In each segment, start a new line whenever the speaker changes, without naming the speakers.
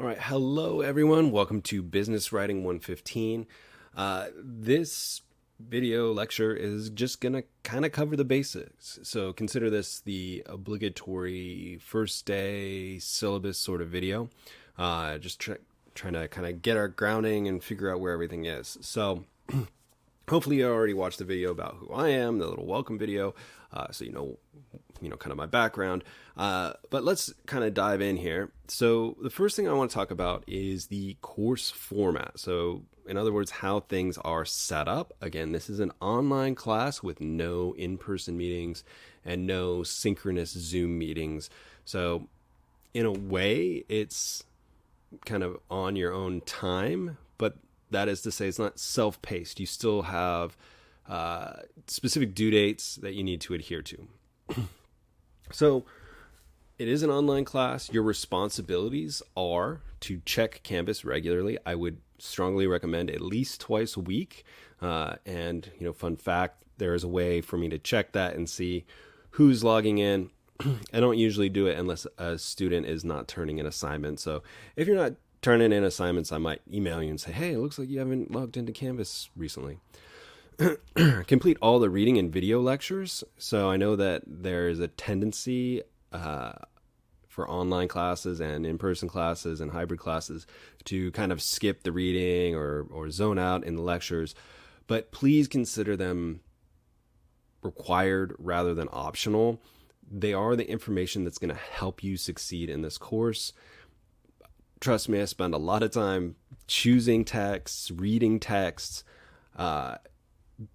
All right, hello everyone. Welcome to Business Writing 115. This video lecture is just going to kind of cover the basics. So consider this the obligatory first day syllabus sort of video. Trying to kind of get our grounding and figure out where everything is. So hopefully you already watched the video about who I am, the little welcome video, so you know kind of my background. But let's kind of dive in here. So the first thing I want to talk about is the course format. So in other words, how things are set up. Again, this is an online class with no in-person meetings and no synchronous Zoom meetings. So in a way, it's kind of on your own time, but that is to say it's not self-paced. You still have specific due dates that you need to adhere to. So it is an online class. Your responsibilities are to check Canvas regularly. I would strongly recommend at least twice a week. And fun fact, there is a way for me to check that and see who's logging in. I don't usually do it unless a student is not turning in assignments. So if you're not turning in assignments, I might email you and say, hey, it looks like you haven't logged into Canvas recently. Complete all the reading and video lectures. So I know that there is a tendency for online classes and in-person classes and hybrid classes to kind of skip the reading or zone out in the lectures. But please consider them required rather than optional. They are the information that's going to help you succeed in this course. Trust me, I spend a lot of time choosing texts, reading texts,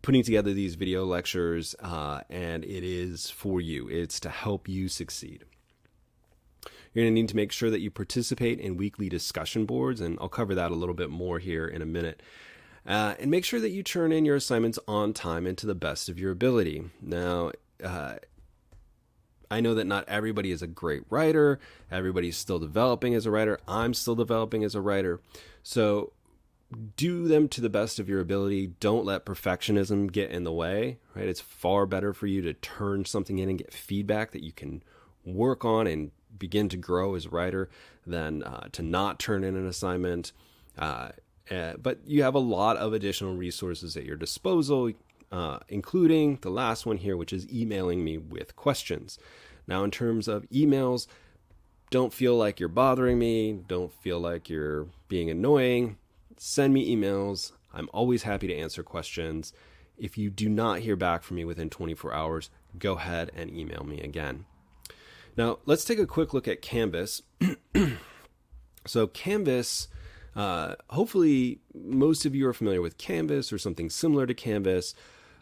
putting together these video lectures, and it is for you. It's to help you succeed. You're going to need to make sure that you participate in weekly discussion boards, and I'll cover that a little bit more here in a minute. And make sure that you turn in your assignments on time and to the best of your ability. Now, I know that not everybody is a great writer. Everybody's still developing as a writer. I'm still developing as a writer. So do them to the best of your ability. Don't let perfectionism get in the way, right? It's far better for you to turn something in and get feedback that you can work on and begin to grow as a writer than to not turn in an assignment. But you have a lot of additional resources at your disposal, including the last one here, which is emailing me with questions. Now, in terms of emails, don't feel like you're bothering me. Don't feel like you're being annoying. Send me emails. I'm always happy to answer questions. If you do not hear back from me within 24 hours, go ahead and email me again. Now, let's take a quick look at Canvas. So Canvas, hopefully most of you are familiar with Canvas or something similar to Canvas.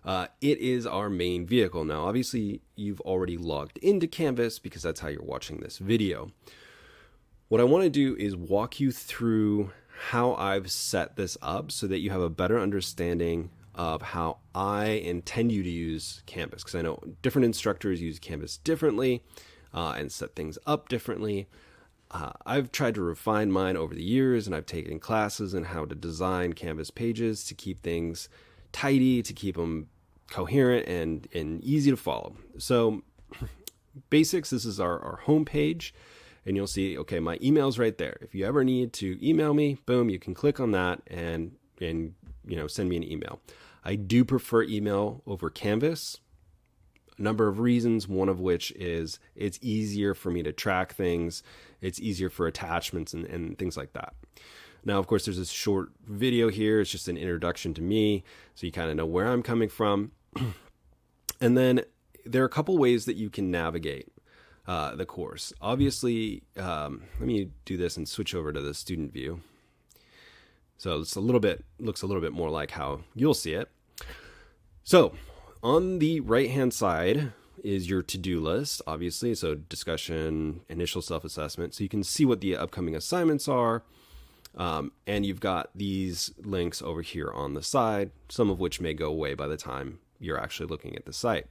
It is our main vehicle. Now, obviously, you've already logged into Canvas because that's how you're watching this video. What I want to do is walk you through how I've set this up so that you have a better understanding of how I intend you to use Canvas, because I know different instructors use Canvas differently and set things up differently. I've tried to refine mine over the years, and I've taken classes on how to design Canvas pages to keep things tidy, to keep them coherent and easy to follow. So basics, this is our home page. And you'll see, okay, my email's right there. If you ever need to email me, boom, you can click on that and send me an email. I do prefer email over Canvas. A number of reasons, one of which is it's easier for me to track things. It's easier for attachments and things like that. Now, of course, there's this short video here. It's just an introduction to me, so you kind of know where I'm coming from. And then there are a couple ways that you can navigate the course. Obviously, let me do this and switch over to the student view. So it's looks a little bit more like how you'll see it. So on the right-hand side is your to-do list, obviously. So discussion, initial self-assessment. So you can see what the upcoming assignments are. And you've got these links over here on the side, some of which may go away by the time you're actually looking at the site.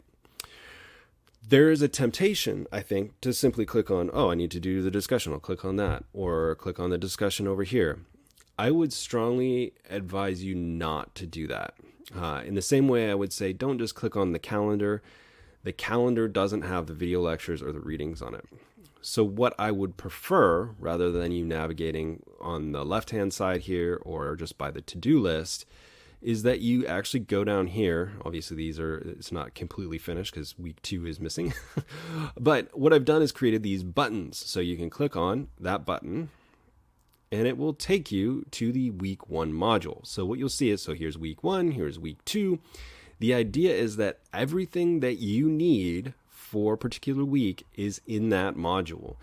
There is a temptation, I think, to simply click on, oh, I need to do the discussion. I'll click on that, or click on the discussion over here. I would strongly advise you not to do that. In the same way, I would say, don't just click on the calendar. The calendar doesn't have the video lectures or the readings on it. So what I would prefer, rather than you navigating on the left-hand side here or just by the to-do list, is that you actually go down here. Obviously, it's not completely finished because week 2 is missing. But what I've done is created these buttons. So you can click on that button and it will take you to the week 1 module. So what you'll see is, so here's week 1, here's week 2. The idea is that everything that you need for a particular week is in that module.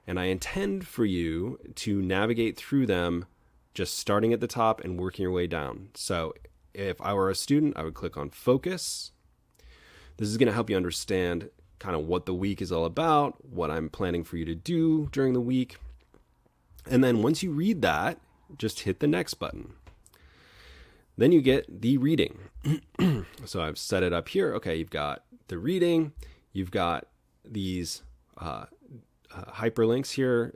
And I intend for you to navigate through them just starting at the top and working your way down. So if I were a student, I would click on focus. This is going to help you understand kind of what the week is all about, what I'm planning for you to do during the week. And then once you read that, just hit the next button. Then you get the reading. So I've set it up here. Okay, you've got the reading. You've got these hyperlinks here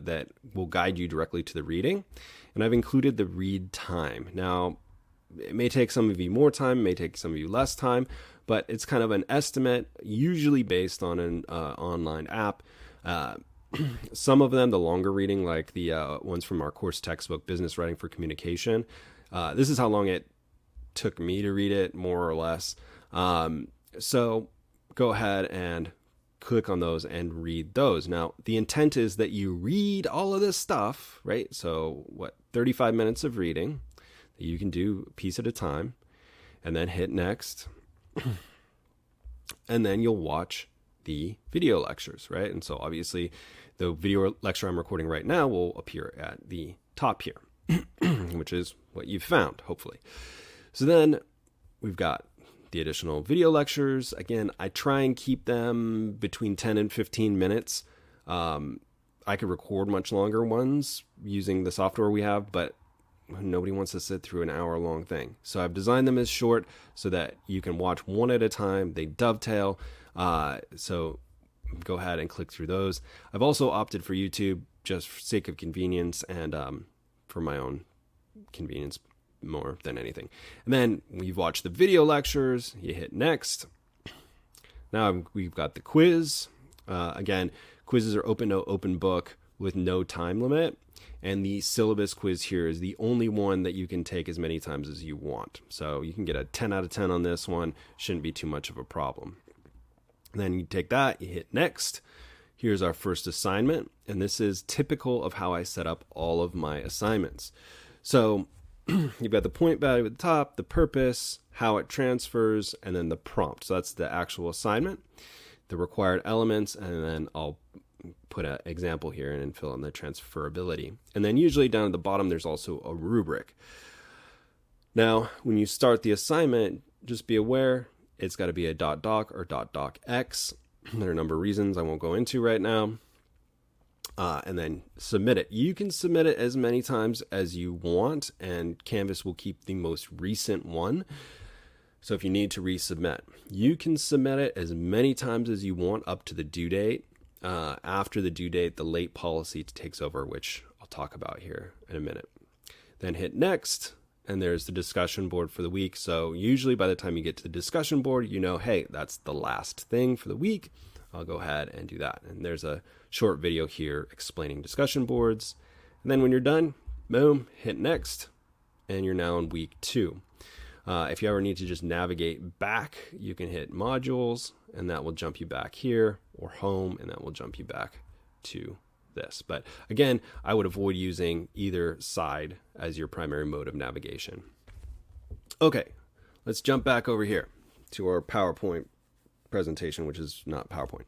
that will guide you directly to the reading. And I've included the read time. Now, it may take some of you more time, it may take some of you less time, but it's kind of an estimate, usually based on an online app. Some of them, the longer reading, like the ones from our course textbook, Business Writing for Communication, this is how long it took me to read it, more or less. So go ahead and click on those and read those. Now, the intent is that you read all of this stuff, right? So 35 minutes of reading that you can do a piece at a time, and then hit next. And then you'll watch the video lectures, right? And so obviously the video lecture I'm recording right now will appear at the top here, which is what you've found, hopefully. So then we've got the additional video lectures. Again, I try and keep them between 10 and 15 minutes. I could record much longer ones using the software we have, but nobody wants to sit through an hour-long thing. So I've designed them as short so that you can watch one at a time. They dovetail. So go ahead and click through those. I've also opted for YouTube just for sake of convenience and for my own convenience more than anything. And then when you've watched the video lectures, you hit next. Now we've got the quiz. Again, quizzes are open book with no time limit. And the syllabus quiz here is the only one that you can take as many times as you want. So you can get a 10 out of 10 on this one. Shouldn't be too much of a problem. Then you take that, you hit next. Here's our first assignment. And this is typical of how I set up all of my assignments. So you've got the point value at the top, the purpose, how it transfers, and then the prompt. So that's the actual assignment, the required elements, and then I'll put an example here and fill in the transferability. And then usually down at the bottom, there's also a rubric. Now, when you start the assignment, just be aware it's got to be a .doc or .docx. There are a number of reasons I won't go into right now. And then submit it. You can submit it as many times as you want, and Canvas will keep the most recent one. So if you need to resubmit, you can submit it as many times as you want up to the due date. After the due date, the late policy takes over, which I'll talk about here in a minute. Then hit next, and there's the discussion board for the week. So usually by the time you get to the discussion board, you know, hey, that's the last thing for the week. I'll go ahead and do that. And there's a short video here explaining discussion boards. And then when you're done, boom, hit next, and you're now in week 2. If you ever need to just navigate back, you can hit modules, and that will jump you back here, or home, and that will jump you back to this. But again, I would avoid using either side as your primary mode of navigation. Okay, let's jump back over here to our PowerPoint presentation, which is not PowerPoint.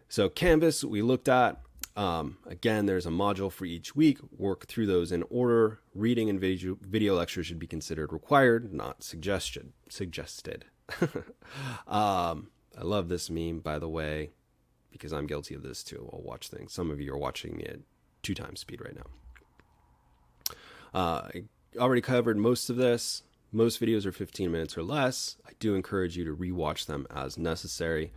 So Canvas we looked at. Again, there's a module for each week. Work through those in order. Reading and video lectures should be considered required, not suggested. I love this meme, by the way, because I'm guilty of this too. I'll watch things. Some of you are watching me at 2 times speed right now. I already covered most of this. Most videos are 15 minutes or less. I do encourage you to rewatch them as necessary.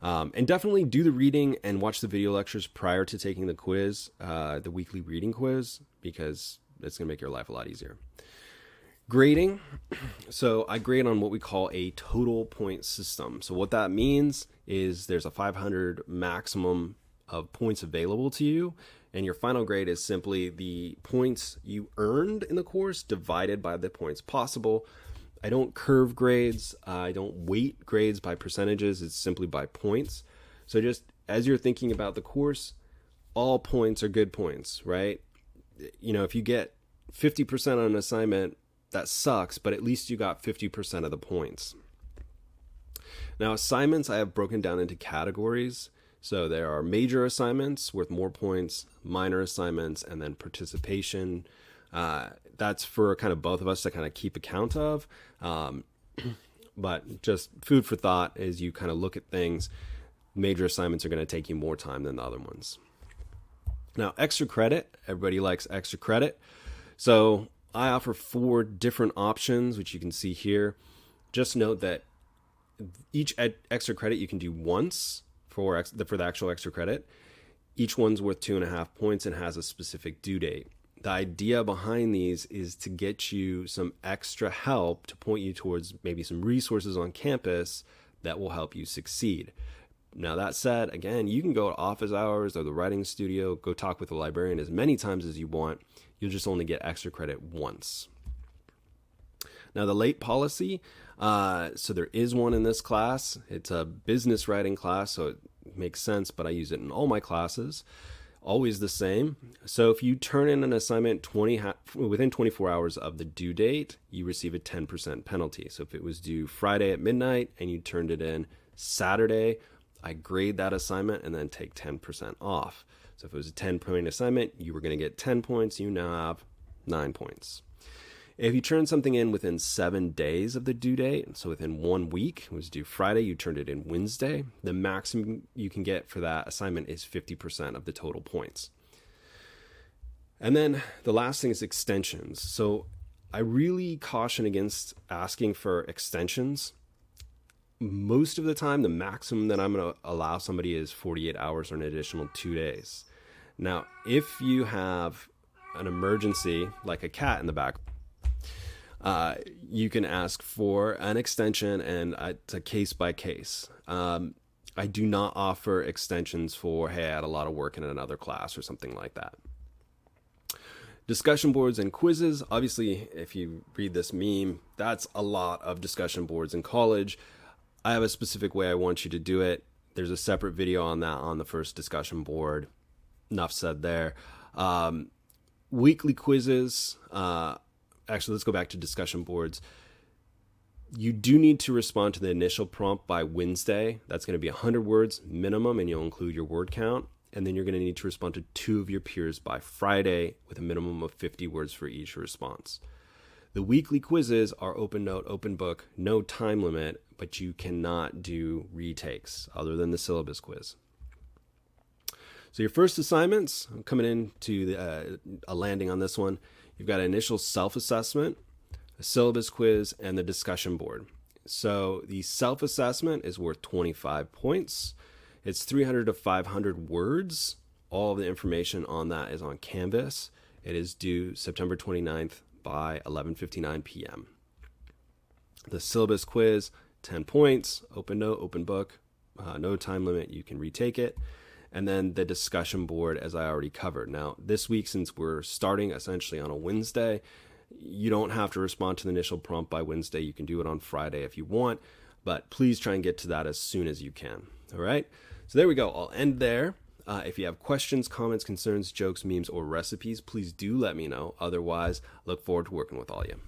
And definitely do the reading and watch the video lectures prior to taking the quiz, the weekly reading quiz, because it's going to make your life a lot easier. Grading. So I grade on what we call a total point system. So what that means is there's a 500 maximum of points available to you. And your final grade is simply the points you earned in the course divided by the points possible. I don't curve grades. I don't weight grades by percentages. It's simply by points. So just as you're thinking about the course, all points are good points, right? You know, if you get 50% on an assignment, that sucks, but at least you got 50% of the points. Now, assignments I have broken down into categories. So there are major assignments worth more points, minor assignments, and then participation. That's for kind of both of us to kind of keep account of. But just food for thought as you kind of look at things. Major assignments are going to take you more time than the other ones. Now, extra credit. Everybody likes extra credit. So I offer 4 different options, which you can see here. Just note that each extra credit you can do once for the actual extra credit. Each one's worth 2.5 points and has a specific due date. The idea behind these is to get you some extra help to point you towards maybe some resources on campus that will help you succeed. Now, that said, again, you can go to office hours or the writing studio, go talk with a librarian as many times as you want. You'll just only get extra credit once. Now, the late policy, so there is one in this class. It's a business writing class, so it makes sense, but I use it in all my classes. Always the same. So if you turn in an assignment within 24 hours of the due date, you receive a 10% penalty. So if it was due Friday at midnight and you turned it in Saturday, I grade that assignment and then take 10% off. So if it was a 10-point assignment, you were going to get 10 points. You now have 9 points. If you turn something in within 7 days of the due date, so within 1 week, it was due Friday, you turned it in Wednesday, the maximum you can get for that assignment is 50% of the total points. And then the last thing is extensions. So I really caution against asking for extensions. Most of the time, the maximum that I'm going to allow somebody is 48 hours or an additional 2 days. Now, if you have an emergency, like a cat in the back, you can ask for an extension, and it's a case by case. I do not offer extensions for, hey, I had a lot of work in another class or something like that. Discussion boards and quizzes. Obviously, if you read this meme, that's a lot of discussion boards in college. I have a specific way I want you to do it. There's a separate video on that on the first discussion board. Enough said there. Weekly quizzes. Actually, let's go back to discussion boards. You do need to respond to the initial prompt by Wednesday. That's going to be 100 words minimum, and you'll include your word count. And then you're going to need to respond to 2 of your peers by Friday with a minimum of 50 words for each response. The weekly quizzes are open note, open book, no time limit, but you cannot do retakes other than the syllabus quiz. So your first assignments, I'm coming into a landing on this one. You've got an initial self-assessment, a syllabus quiz, and the discussion board. So the self-assessment is worth 25 points. It's 300 to 500 words. All of the information on that is on Canvas. It is due September 29th by 11:59 p.m. The syllabus quiz, 10 points, open note, open book, no time limit, you can retake it. And then the discussion board, as I already covered. Now, this week, since we're starting essentially on a Wednesday, you don't have to respond to the initial prompt by Wednesday. You can do it on Friday if you want, but please try and get to that as soon as you can. All right? So there we go. I'll end there. If you have questions, comments, concerns, jokes, memes, or recipes, please do let me know. Otherwise, look forward to working with all of you.